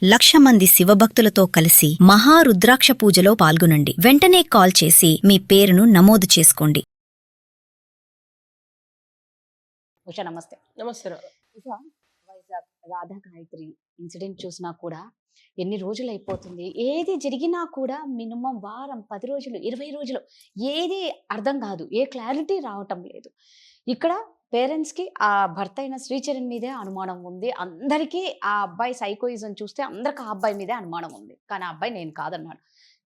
1,00,000 మంది శివభక్తులతో కలిసి మహారుద్రాక్ష పూజలో పాల్గొనండి. వెంటనే కాల్ చేసి మీ పేరును నమోదు చేసుకోండి. ఉషా నమస్తే. నమస్తే. ఉషా, వైజాగ్ రాధా గాయత్రి ఇన్సిడెంట్ చూసినా కూడా ఎన్ని రోజులు అయిపోతుంది, ఏది జరిగినా కూడా మినిమం వారం 10 రోజులు 20 రోజులు ఏది అర్థం కాదు, ఏ క్లారిటీ రావటం లేదు. ఇక్కడ పేరెంట్స్కి ఆ భర్త అయిన శ్రీచరణ్ మీదే అనుమానం ఉంది. అందరికీ ఆ అబ్బాయి సైకోయిజం చూస్తే అందరికి ఆ అబ్బాయి మీదే అనుమానం ఉంది. కానీ ఆ అబ్బాయి నేను కాదన్నాడు.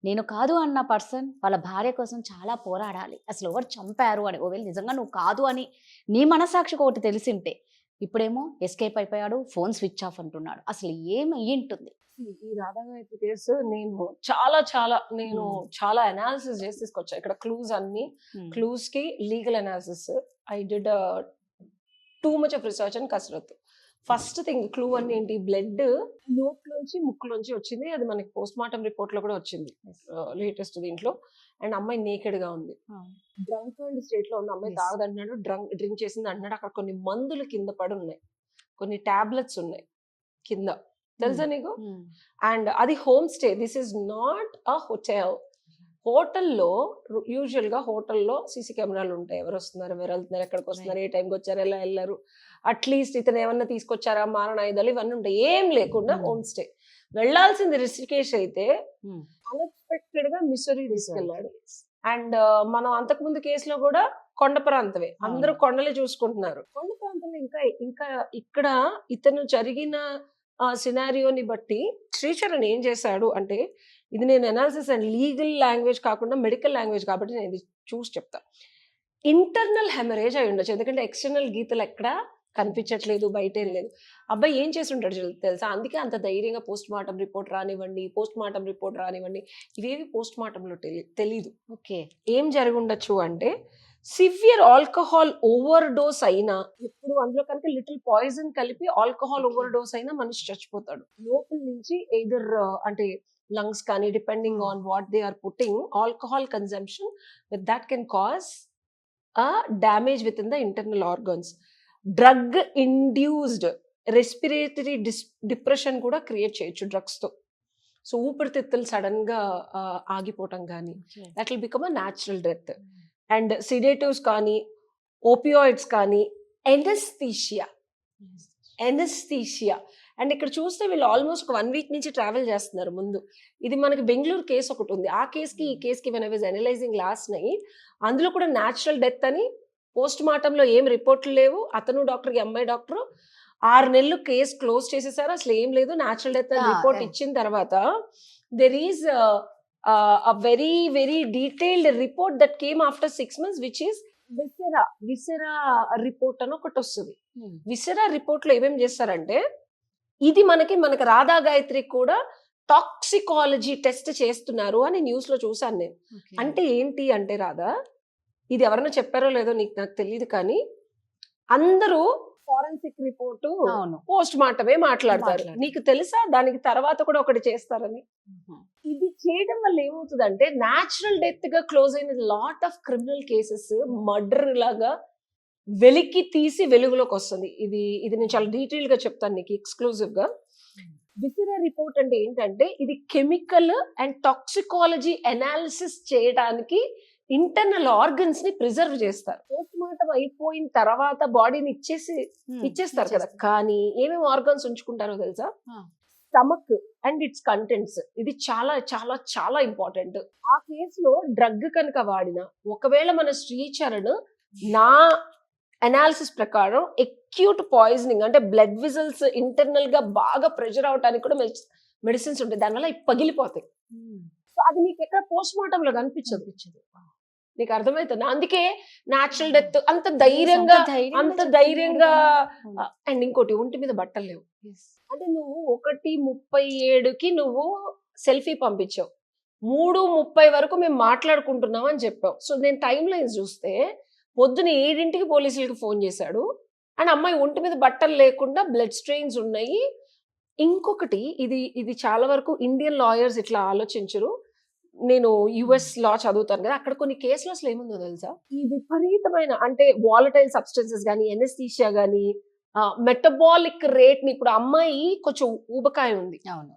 నేను కాదు అన్న పర్సన్ వాళ్ళ భార్య కోసం చాలా పోరాడాలి. అసలు ఎవరు చంపారు అని, ఒకవేళ నిజంగా నువ్వు కాదు అని నీ మనసాక్షికి ఒకటి తెలిసింటే, ఇప్పుడేమో ఎస్కేప్ అయిపోయాడు, ఫోన్ స్విచ్ ఆఫ్ అంటున్నాడు. అసలు ఏమయ్యి ఉంటుంది? ఈ రాధా గాయత్రి కేసు నేను చాలా అనాలిసిస్ చేసి తీసుకొచ్చా. ఇక్కడ క్లూస్ అన్ని క్లూస్ కి legal analysis I did too much of research and కసరత్. ఫస్ట్ థింగ్ క్లూ అన్ని ఏంటి, బ్లడ్ నోట్లోంచి ముక్కులోంచి వచ్చింది. అది మనకి పోస్ట్ మార్టం రిపోర్ట్ లో కూడా వచ్చింది లేటెస్ట్ దీంట్లో. అండ్ అమ్మాయి నేకెడ్ గా ఉంది, డ్రంక్ అండ్ స్టేట్ లో ఉంది. అమ్మాయి తాగదంటున్నాడు, డ్రింక్ చేసింది అంటున్నాడు. అక్కడ కొన్ని మందులు కింద పడి ఉన్నాయి, కొన్ని టాబ్లెట్స్ ఉన్నాయి కింద, తెలుసా నీకు? అండ్ అది home stay, this is not a hotel. హోటల్లో యూజువల్ గా హోటల్లో సీసీ కెమెరాలు ఉంటాయి, ఎవరు వస్తున్నారు, ఎవరు వెళ్తున్నారు, ఎక్కడికి వస్తున్నారు, ఏ టైంకి వచ్చారు, ఎలా వెళ్ళారు, అట్లీస్ట్ ఇతను ఏమన్నా తీసుకొచ్చారా మారణ ఆయుధాలు, ఇవన్నీ ఉంటాయి. ఏం లేకుండా హోమ్ స్టే. వెళ్లాల్సింది రిషికేష్ అయితే అన్ఎక్స్పెక్టెడ్ గా మిసరీ తీసుకెళ్లాడు. అండ్ మనం అంతకు ముందు కేసులో కూడా కొండ ప్రాంతమే, అందరూ కొండలే చూసుకుంటున్నారు. కొండ ప్రాంతంలో ఇంకా ఇక్కడ ఇతను జరిగిన సినారియోని బట్టి శ్రీచరణ్ ఏం చేశాడు అంటే, ఇది నేను అనాలిసిస్ అండ్ లీగల్ లాంగ్వేజ్ కాకుండా మెడికల్ లాంగ్వేజ్ కాబట్టి నేను ఇది చూసి చెప్తా. ఇంటర్నల్ హెమరేజ్ అయి ఉండొచ్చు, ఎందుకంటే ఎక్స్టర్నల్ గీతలు ఎక్కడా కనిపించట్లేదు, బయట ఏం లేదు. అబ్బాయి ఏం చేసి ఉంటాడు తెలుసా? అందుకే అంత ధైర్యంగా పోస్ట్ మార్టం రిపోర్ట్ రానివ్వండి, ఇవేవి పోస్ట్ మార్టంలో తెలీదు. ఓకే, ఏం జరిగి ఉండొచ్చు అంటే, సివియర్ ఆల్కహాల్ ఓవర్ డోస్ అయినా, ఇప్పుడు అందులో కనుక లిటిల్ పాయిజన్ కలిపి ఆల్కహాల్ ఓవర్ డోస్ అయినా మనిషి చచ్చిపోతాడు. లోపల నుంచి ఎయిదర్ అంటే లంగ్స్ కానీ, depending on what they are putting, alcohol consumption with that can cause a damage within the internal organs. Drug induced respiratory depression కూడా క్రియేట్ చేయొచ్చు డ్రగ్స్ తో. సో ఊపిరితిత్తులు సడన్ గా ఆగిపోవటం కానీ, that will become a natural death. And sedatives కానీ, opioids కానీ, anaesthesia. And ఇక్కడ చూస్తే వీళ్ళు ఆల్మోస్ట్ 1 వీక్ నుంచి ట్రావెల్ చేస్తున్నారు ముందు. ఇది మనకి బెంగళూరు కేసు ఒకటి ఉంది, ఆ కేసుకి ఈ కేసుకి when I was analysing last night, అందులో కూడా న్యాచురల్ డెత్ అని పోస్ట్ మార్టంలో ఏం రిపోర్ట్లు లేవు. అతను డాక్టర్కి, అమ్మాయి డాక్టర్ 6 నెలలు కేసు క్లోజ్ చేసేసారు, అసలు ఏం లేదు, న్యాచురల్ డెత్ అని రిపోర్ట్ ఇచ్చిన తర్వాత there is a very very detailed report that came after 6 months, which is viscera report అని ఒకటి వస్తుంది. విసెరా రిపోర్ట్ లో ఏమేమి చేస్తారంటే, ఇది మనకి రాధా గాయత్రి కూడా టాక్సికాలజీ టెస్ట్ చేస్తున్నారు అని న్యూస్ లో చూసాను నేను. అంటే ఏంటి అంటే, రాధా, ఇది ఎవరైనా చెప్పారో లేదో నాకు తెలియదు, కానీ అందరూ ఫారెన్సిక్ రిపోర్ట్ పోస్ట్ మార్టమే మాట్లాడతారు. నీకు తెలుసా దానికి తర్వాత కూడా ఒకటి చేస్తారని? ఇది చేయడం వల్ల ఏమవుతుందంటే, న్యాచురల్ డెత్ గా క్లోజ్ అయిన lot of criminal cases murder లాగా వెలికి తీసి వెలుగులోకి వస్తుంది. ఇది నేను చాలా డీటెయిల్ గా చెప్తాను నీకు ఎక్స్క్లూజివ్ గా. విసెరా రిపోర్ట్ అంటే ఏంటంటే, ఇది కెమికల్ అండ్ టాక్సికాలజీ అనాలిసిస్ చేయడానికి ఇంటర్నల్ ఆర్గన్స్ ని ప్రిజర్వ్ చేస్తారు. పోస్ట్ మార్టం అయిపోయిన తర్వాత బాడీని ఇచ్చేస్తారు కదా, కానీ ఏమేమి ఆర్గన్స్ ఉంచుకుంటారో తెలుసా? Stomach and its contents. ఇది చాలా చాలా చాలా ఇంపార్టెంట్. ఆ కేసులో డ్రగ్ కనుక వాడిన, ఒకవేళ మన శ్రీచరణ్, నా అనాలిసిస్ ప్రకారం ఎక్యూట్ పాయిజనింగ్ అంటే బ్లడ్ విజల్స్ ఇంటర్నల్ గా బాగా ప్రెషర్ అవడానికి కూడా మెడిసిన్స్ ఉంటాయి, దానివల్ల పగిలిపోతాయి. సో అది నీకు ఎక్కడ పోస్ట్ మార్టం లో కనిపించదు. నీకు అర్థమవుతుందా? అందుకే న్యాచురల్ డెత్ అంత ధైర్యంగా. అండ్ ఇంకోటి, ఒంటి మీద బట్టలు లేవు. అంటే నువ్వు 1:37కి నువ్వు సెల్ఫీ పంపించావు, 3:30 వరకు మేము మాట్లాడుకుంటున్నాం అని చెప్పావు. సో నేను టైం లైన్స్ చూస్తే పొద్దున 7ంటికి పోలీసులకి ఫోన్ చేశాడు. అండ్ అమ్మాయి ఒంటి మీద బట్టలు లేకుండా బ్లడ్ స్ట్రెయిన్స్ ఉన్నాయి. ఇంకొకటి, ఇది చాలా వరకు ఇండియన్ లాయర్స్ ఇట్లా ఆలోచించరు. నేను యుఎస్ లా చదువుతాను కదా, అక్కడ కొన్ని కేసులు అసలు ఏముందో తెలుసా, ఈ విపరీతమైన అంటే వాలటైల్ సబ్స్టెన్సెస్ కానీ, ఎనస్థీషియా కానీ, మెటబాలిక్ రేట్ ని, ఇప్పుడు అమ్మాయి కొంచెం ఊబకాయ ఉంది, అవును.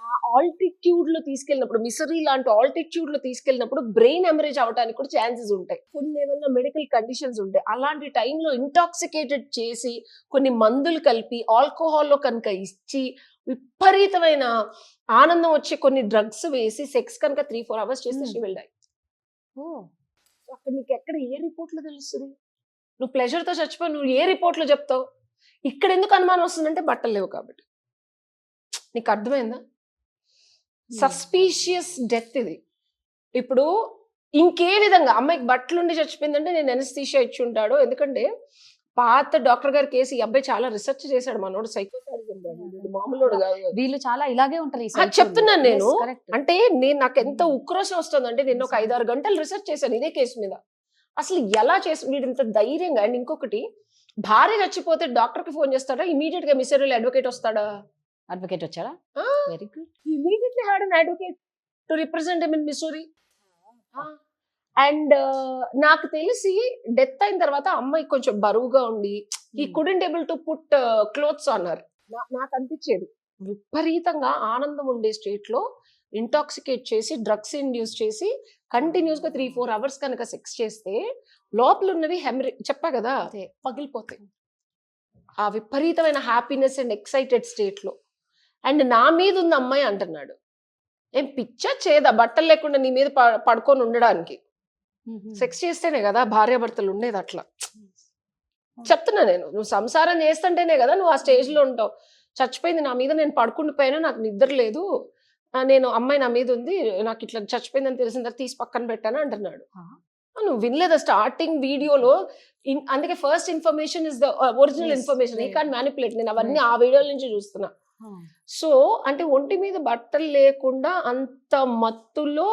ఆ ఆల్టిట్యూడ్ లో తీసుకెళ్ళినప్పుడు, మిసరీ లాంటి ఆల్టిట్యూడ్ లో తీసుకెళ్ళినప్పుడు బ్రెయిన్ హెమరేజ్ అవడానికి కూడా ఛాన్సెస్ ఉంటాయి. కొన్ని ఏమైనా మెడికల్ కండిషన్స్ ఉంటాయి. అలాంటి టైంలో ఇంటాక్సికేటెడ్ చేసి కొన్ని మందులు కలిపి ఆల్కహాల్లో కనుక ఇచ్చి విపరీతమైన ఆనందం వచ్చే కొన్ని డ్రగ్స్ వేసి సెక్స్ కనుక 3-4 అవర్స్ చేస్తే షీ విల్ డై. అక్కడ నీకు ఎక్కడ ఏ రిపోర్ట్ లో తెలుస్తుంది? నువ్వు ప్లెజర్ తో చచ్చిపోయి నువ్వు ఏ రిపోర్ట్ లో చెప్తావు? ఇక్కడ ఎందుకు అనుమానం వస్తుందంటే బట్టలు లేవు కాబట్టి. నీకు అర్థమైందా? సస్పీషియస్ డెత్ ఇది. ఇప్పుడు ఇంకే విధంగా అమ్మాయికి బట్టలుండి చచ్చిపోయిందంటే నేను ఎనస్థీషియా ఇచ్చి ఉంటాడు. ఎందుకంటే పాత డాక్టర్ గారి కేసు, ఈ అబ్బాయి చాలా రిసెర్చ్ చేశాడు, మనోడు సైకోసాడిజం మామూలుడు కాదు. వీళ్ళు చాలా ఇలాగే ఉంటారు. చెప్తున్నాను నేను. అంటే నాకు ఎంత ఉక్రోషం వస్తుంది అంటే, నేను ఒక 5-6 గంటలు రిసెర్చ్ చేశాను ఇదే కేసు మీద. అసలు ఎలా చేసి వీడు ఇంత ధైర్యంగా. అండ్ ఇంకొకటి, భార్య చచ్చిపోతే డాక్టర్ కి ఫోన్ చేస్తాడా, ఇమీడియట్ గా మిసరీలో అడ్వకేట్ వస్తాడా? అడ్వకేట్ వచ్చారా? Very good. Immediately had an advocate to represent him in Missouri. And నాకు తెలిసి డెత్ అయిన తర్వాత అమ్మాయి కొంచెం బరువుగా ఉండి ఈ couldn't able to put clothes అన్నారు. నాకు అనిపించేది విపరీతంగా ఆనందం ఉండే స్టేట్ లో ఇంటాక్సికేట్ చేసి డ్రగ్స్ ఇండ్యూస్ చేసి కంటిన్యూస్ గా 3-4 అవర్స్ కనుక సెక్స్ చేస్తే లోపల ఉన్నవి చెప్పా కదా పగిలిపోతాయి. ఆ విపరీతమైన హ్యాపీనెస్ అండ్ ఎక్సైటెడ్ స్టేట్ లో. అండ్ నా మీద ఉంది అమ్మాయి అంటున్నాడు. ఏం పిచ్చా చేదా బట్టలు లేకుండా నీ మీద పడుకొని ఉండడానికి? సెక్స్ చేస్తేనే కదా భార్యాభర్తలు ఉండేది. అట్లా చెప్తున్నా నేను. నువ్వు సంసారం చేస్తుంటేనే కదా నువ్వు ఆ స్టేజ్ లో ఉంటావు. చచ్చిపోయింది నా మీద, నేను పడుకుండిపోయినా, నాకు నిద్ర లేదు, నేను అమ్మాయి నా మీద ఉంది, నాకు ఇట్లా చచ్చిపోయిందని తెలిసిన తర్వాత తీసి పక్కన పెట్టాను అంటున్నాడు. నువ్వు వినలేదా స్టార్టింగ్ వీడియోలో? అందుకే first information is the original information. You can't manipulate. నేను అవన్నీ ఆ వీడియోల నుంచి చూస్తున్నా. సో అంటే ఒంటి మీద బట్టలు లేకుండా అంత మత్తులో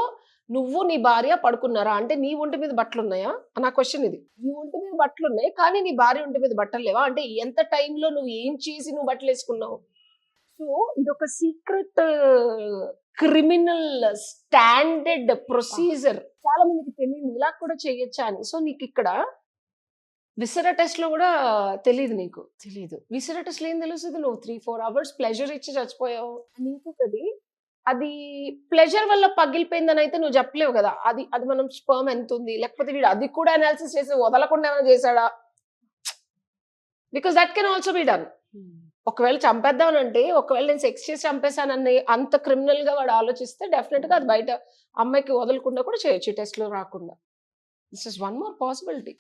నువ్వు నీ భార్య పడుకున్నారా? అంటే నీ ఒంటి మీద బట్టలు ఉన్నాయా? నా క్వశ్చన్ ఇది. నీ ఒంటి మీద బట్టలు ఉన్నాయి కానీ నీ భార్య ఒంటి మీద బట్టలు లేవా? అంటే ఎంత టైంలో నువ్వు ఏం చేసి నువ్వు బట్టలు వేసుకున్నావు? సో ఇదొక సీక్రెట్ క్రిమినల్ స్టాండర్డ్ ప్రొసీజర్. చాలా మందికి తెలియదు ఇలా కూడా చేయొచ్చా అని. సో నీకు ఇక్కడ విసరా టెస్ట్ లో కూడా తెలియదు, నీకు తెలియదు. విసరా టెస్ట్ లో ఏం తెలుస్తుంది? నువ్వు 3-4 అవర్స్ ప్లెజర్ ఇచ్చి చచ్చిపోయావు. అండ్ ఇంకొకటి, అది ప్లెజర్ వల్ల పగిలిపోయిందని అయితే నువ్వు చెప్పలేవు కదా. అది మనం స్పర్మ్ ఎంత ఉంది, లేకపోతే వీడు అది కూడా అనాలిసిస్ చేసి వదలకుండా ఏమైనా చేశాడా? Because that can also be done. ఒకవేళ చంపేద్దామనంటే, ఒకవేళ నేను సెక్స్ చేసి చంపేశానని అంత క్రిమినల్ గా వాడు ఆలోచిస్తే డెఫినెట్ గా అది బయట అమ్మాయికి వదలకుండా కూడా చేయొచ్చు, టెస్ట్ లో రాకుండా. This is one more possibility.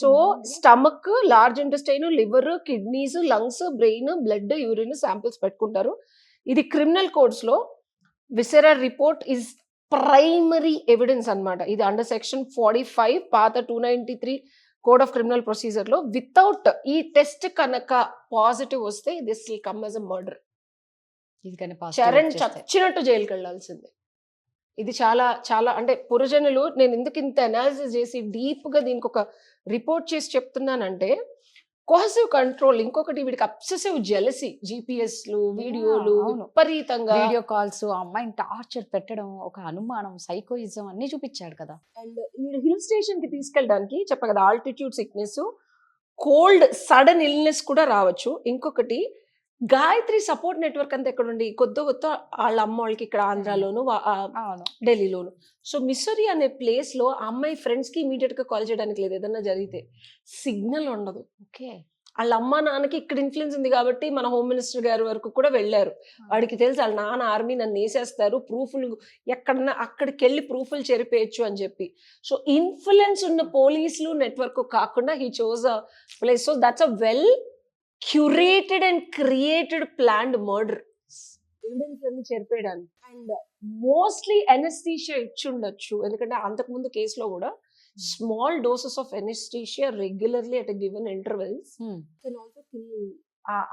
So stomach, large intestine, liver, kidneys, lungs, brain, blood, urine samples పెట్టుకుంటారు. ఇది క్రిమినల్ కోడ్స్ లో viscera report is primary evidence అన్నమాట. ఇది అండర్ సెక్షన్ 45 పాత 293 కోడ్ ఆఫ్ క్రిమినల్ ప్రొసీజర్ లో వితౌట్ ఈ టెస్ట్ కనుక positive వస్తే this will come as a murder. Charan చచ్చినట్టు జైలుకి వెళ్లాల్సిందే. ఇది చాలా చాలా అంటే పురజనులు, నేను ఎందుకు ఇంత అనాలిసిస్ చేసి డీప్ గా దీనికి ఒక రిపోర్ట్ చేసి చెప్తున్నానంటే, కోహసివ్ కంట్రోల్. ఇంకొకటి, వీడికి అబ్సెసివ్ జెలసీ, జిపిఎస్ లు, వీడియోలు, విపరీతంగా వీడియో కాల్స్, అమ్మాయిని టార్చర్ పెట్టడం, ఒక అనుమానం, సైకోయిజం అన్ని చూపించాడు కదా. అండ్ వీడు హిల్ స్టేషన్ కి తీసుకెళ్ళడానికి చెప్ప కదా, altitude sickness, cold, sudden illness కూడా రావచ్చు. ఇంకొకటి, గాయత్రి సపోర్ట్ నెట్వర్క్ అంతా ఎక్కడ ఉండి కొత్త వాళ్ళ అమ్మ వాళ్ళకి ఇక్కడ ఆంధ్రాలోను ఢిల్లీలోను. సో మిసరీ అనే ప్లేస్ లో ఆ అమ్మాయి ఫ్రెండ్స్ కి ఇమీడియట్ గా కాల్ చేయడానికి లేదు, ఏదన్నా జరిగితే సిగ్నల్ ఉండదు. ఓకే, వాళ్ళ అమ్మ నాన్నకి ఇక్కడ ఇన్ఫ్లుయెన్స్ ఉంది కాబట్టి మన హోమ్ మినిస్టర్ గారి వరకు కూడా వెళ్ళారు. వాడికి తెలుసు వాళ్ళ నాన్న ఆర్మీ నన్ను వేసేస్తారు, ప్రూఫ్లు ఎక్కడన్నా అక్కడికి వెళ్ళి ప్రూఫ్లు చెరిపేయచ్చు అని చెప్పి. సో ఇన్ఫ్లుయెన్స్ ఉన్న పోలీసులు నెట్వర్క్ కాకుండా he chose a place. So that's a well curated and created planned murder. Evidence అన్ని చెరిపేయడానికి. అండ్ మోస్ట్లీ ఎనస్థీషియా ఇచ్చుండొచ్చు, ఎందుకంటే అంతకుముందు కేసులో కూడా small doses of anaesthesia regularly at given intervals can also kill.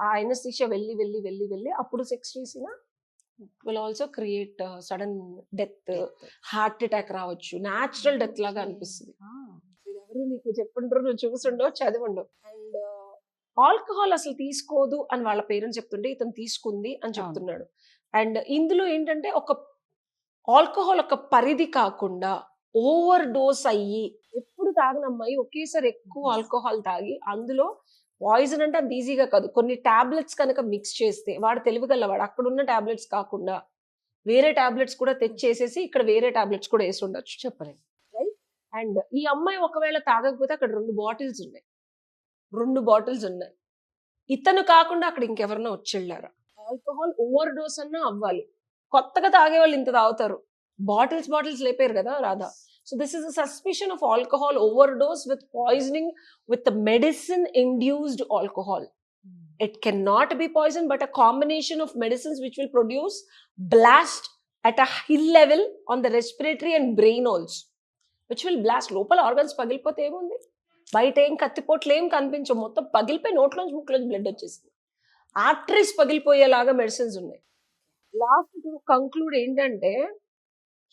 ఆ anaesthesia వెళ్ళి వెళ్ళి వెళ్ళి వెళ్ళి అప్పుడు సెక్స్ చేసిన will also create sudden death, heart attack రావచ్చు, న్యాచురల్ డెత్ లాగా అనిపిస్తుంది. ఎవరు నీకు చెప్పుండ్రు, నువ్వు చూసుండో చదివుండో. అండ్ ఆల్కహాల్ అసలు తీసుకోదు అని వాళ్ళ పేరెంట్స్ చెప్తుంటే ఇతను తీసుకుంది అని చెప్తున్నాడు. అండ్ ఇందులో ఏంటంటే ఒక ఆల్కహాల్ ఒక పరిధి కాకుండా ఓవర్ డోస్ అయ్యి, ఎప్పుడు తాగిన అమ్మాయి ఒకేసారి ఎక్కువ ఆల్కహాల్ తాగి అందులో పాయిజన్ అంటే అంత ఈజీగా కాదు. కొన్ని టాబ్లెట్స్ కనుక మిక్స్ చేస్తే వాడు తెలివిగలవాడు. అక్కడున్న టాబ్లెట్స్ కాకుండా వేరే టాబ్లెట్స్ కూడా తెచ్చేసేసి ఇక్కడ వేరే టాబ్లెట్స్ కూడా వేసి ఉండొచ్చు. చెప్పలేదు. అండ్ ఈ అమ్మాయి ఒకవేళ తాగకపోతే అక్కడ 2 బాటిల్స్ ఉన్నాయి. 2 బాటిల్స్ ఉన్నాయి. ఇతను కాకుండా అక్కడ ఇంకెవరన్నా వచ్చెళ్ళారా? ఆల్కహాల్ ఓవర్ డోస్ అన్నా అవ్వాలి. కొత్తగా తాగే వాళ్ళు ఇంత తాగుతారు. బాటిల్స్ లేపారు కదా Radha. So this is a suspicion of alcohol over dose with poisoning with medicine induced alcohol. It cannot be poison, but a combination of medicines which will produce blast at a high level on the respiratory and brain also, which will blast. లోపల organs పగిలిపోతే ఏముంది, బయట ఏం కత్తిపోట్లు ఏం కనిపించవు, మొత్తం పగిలిపోయి నోట్లోంచి ముక్కులోంచి blood వచ్చేసింది. ఆర్టరీస్ పగిలిపోయేలాగా మెడిసిన్స్ ఉన్నాయి. లాస్ట్ టు కంక్లూడ్ ఏంటంటే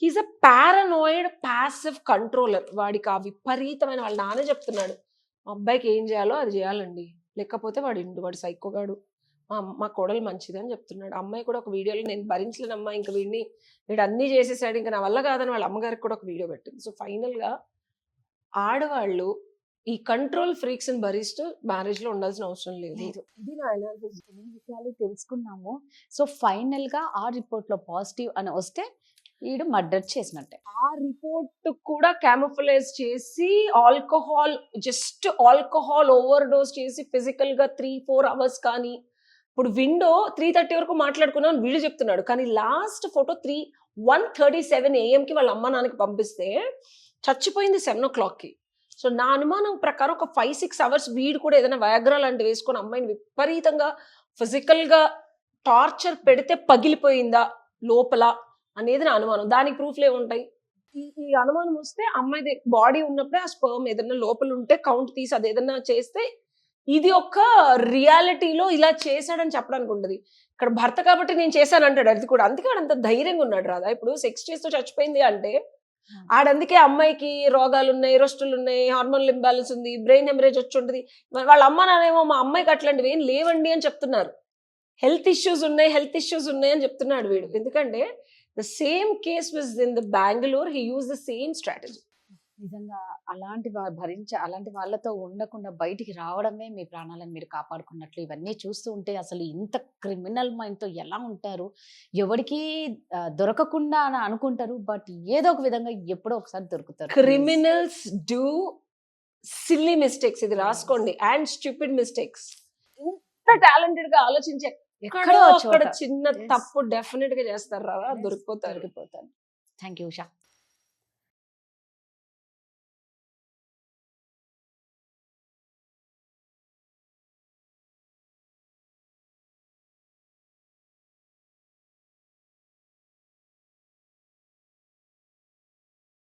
he's a paranoid passive controller. వాడికి ఆ విపరీతమైన, వాళ్ళ నాన్న చెప్తున్నాడు మా అబ్బాయికి ఏం చేయాలో అది చేయాలండి, లేకపోతే వాడు సైకోగాడు, మా కోడలు మంచిది అని చెప్తున్నాడు. అమ్మాయి కూడా ఒక వీడియోలో నేను భరించలేనమ్మా, ఇంకా వీడు అన్నీ చేసేసాడు, ఇంకా నా వల్ల కాదని వాళ్ళ అమ్మగారికి కూడా ఒక వీడియో పెట్టింది. సో ఫైనల్గా ఆడవాళ్ళు ఈ కంట్రోల్ ఫ్రీక్స్ ని భరిస్తూ మ్యారేజ్ లో ఉండాల్సిన అవసరం లేదు. ఇది నా అనాలిసిస్. ఈ విషయాలు తెలుసుకున్నాము. సో ఫైనల్ గా ఆ రిపోర్ట్ లో పాజిటివ్ అని వస్తే వీడు మర్డర్ చేసినట్టే. ఆ రిపోర్ట్ కూడా క్యామోఫ్లైజ్ చేసి జస్ట్ ఆల్కహాల్ ఓవర్ డోస్ చేసి ఫిజికల్ గా 3-4 అవర్స్ కానీ, ఇప్పుడు విండో 3:30 వరకు మాట్లాడుకున్నాను వీడు చెప్తున్నాడు, కానీ లాస్ట్ ఫోటో 1:37 AM వాళ్ళ అమ్మ నాన్నకి పంపిస్తే చచ్చిపోయింది 7 o'clock. సో నా అనుమానం ప్రకారం ఒక 5-6 అవర్స్ వీడు కూడా ఏదైనా వయాగ్రా లాంటివి వేసుకొని అమ్మాయిని విపరీతంగా ఫిజికల్ గా టార్చర్ పెడితే పగిలిపోయిందా లోపల అనేది నా అనుమానం. దానికి ప్రూఫ్లు ఏముంటాయి? ఈ అనుమానం వస్తే అమ్మాయి బాడీ ఉన్నప్పుడే ఆ స్పర్మ్ ఏదైనా లోపల ఉంటే కౌంట్ తీసి అది ఏదైనా చేస్తే ఇది ఒక రియాలిటీలో ఇలా చేశాడని చెప్పడానికి ఉండదు. ఇక్కడ భర్త కాబట్టి నేను చేశాను అంటాడు, అది కూడా అందుకే ఆడంత ధైర్యంగా ఉన్నాడు రాదా. ఇప్పుడు సెక్స్ చేస్తూ చచ్చిపోయింది అంటే ఆడందుకే అమ్మాయికి రోగాలు ఉన్నాయి, రొస్టులు ఉన్నాయి, హార్మోనల్ ఇంబ్యాలెన్స్ ఉంది, బ్రెయిన్ హెమరేజ్ వచ్చి ఉంటుంది. వాళ్ళ అమ్మ నానేమో మా అమ్మాయికి అట్లాంటివి ఏం లేవండి అని చెప్తున్నారు. హెల్త్ ఇష్యూస్ ఉన్నాయి అని చెప్తున్నాడు వీడు. ఎందుకంటే the same case was in the Bangalore, he used the same strategy. నిజంగా అలాంటి వాళ్ళతో ఉండకుండా బయటికి రావడమే మీ ప్రాణాలను మీరు కాపాడుకున్నట్లు. ఇవన్నీ చూస్తూ ఉంటే అసలు ఇంత క్రిమినల్ మైండ్ తో ఎలా ఉంటారు, ఎవరికి దొరకకుండా అని అనుకుంటారు, బట్ ఏదో ఒక విధంగా ఎప్పుడో ఒకసారి దొరుకుతారు. క్రిమినల్స్ డూ సిల్లీ మిస్టేక్స్, ఇది రాసుకోండి, అండ్ స్టూపిడ్ మిస్టేక్స్. ఇంత టాలెంటెడ్ గా ఆలోచించే ఎక్కడో అక్కడ చిన్న తప్పు డెఫినెట్ గా చేస్తారు రా, దొరికిపోతారు. Thank you Usha.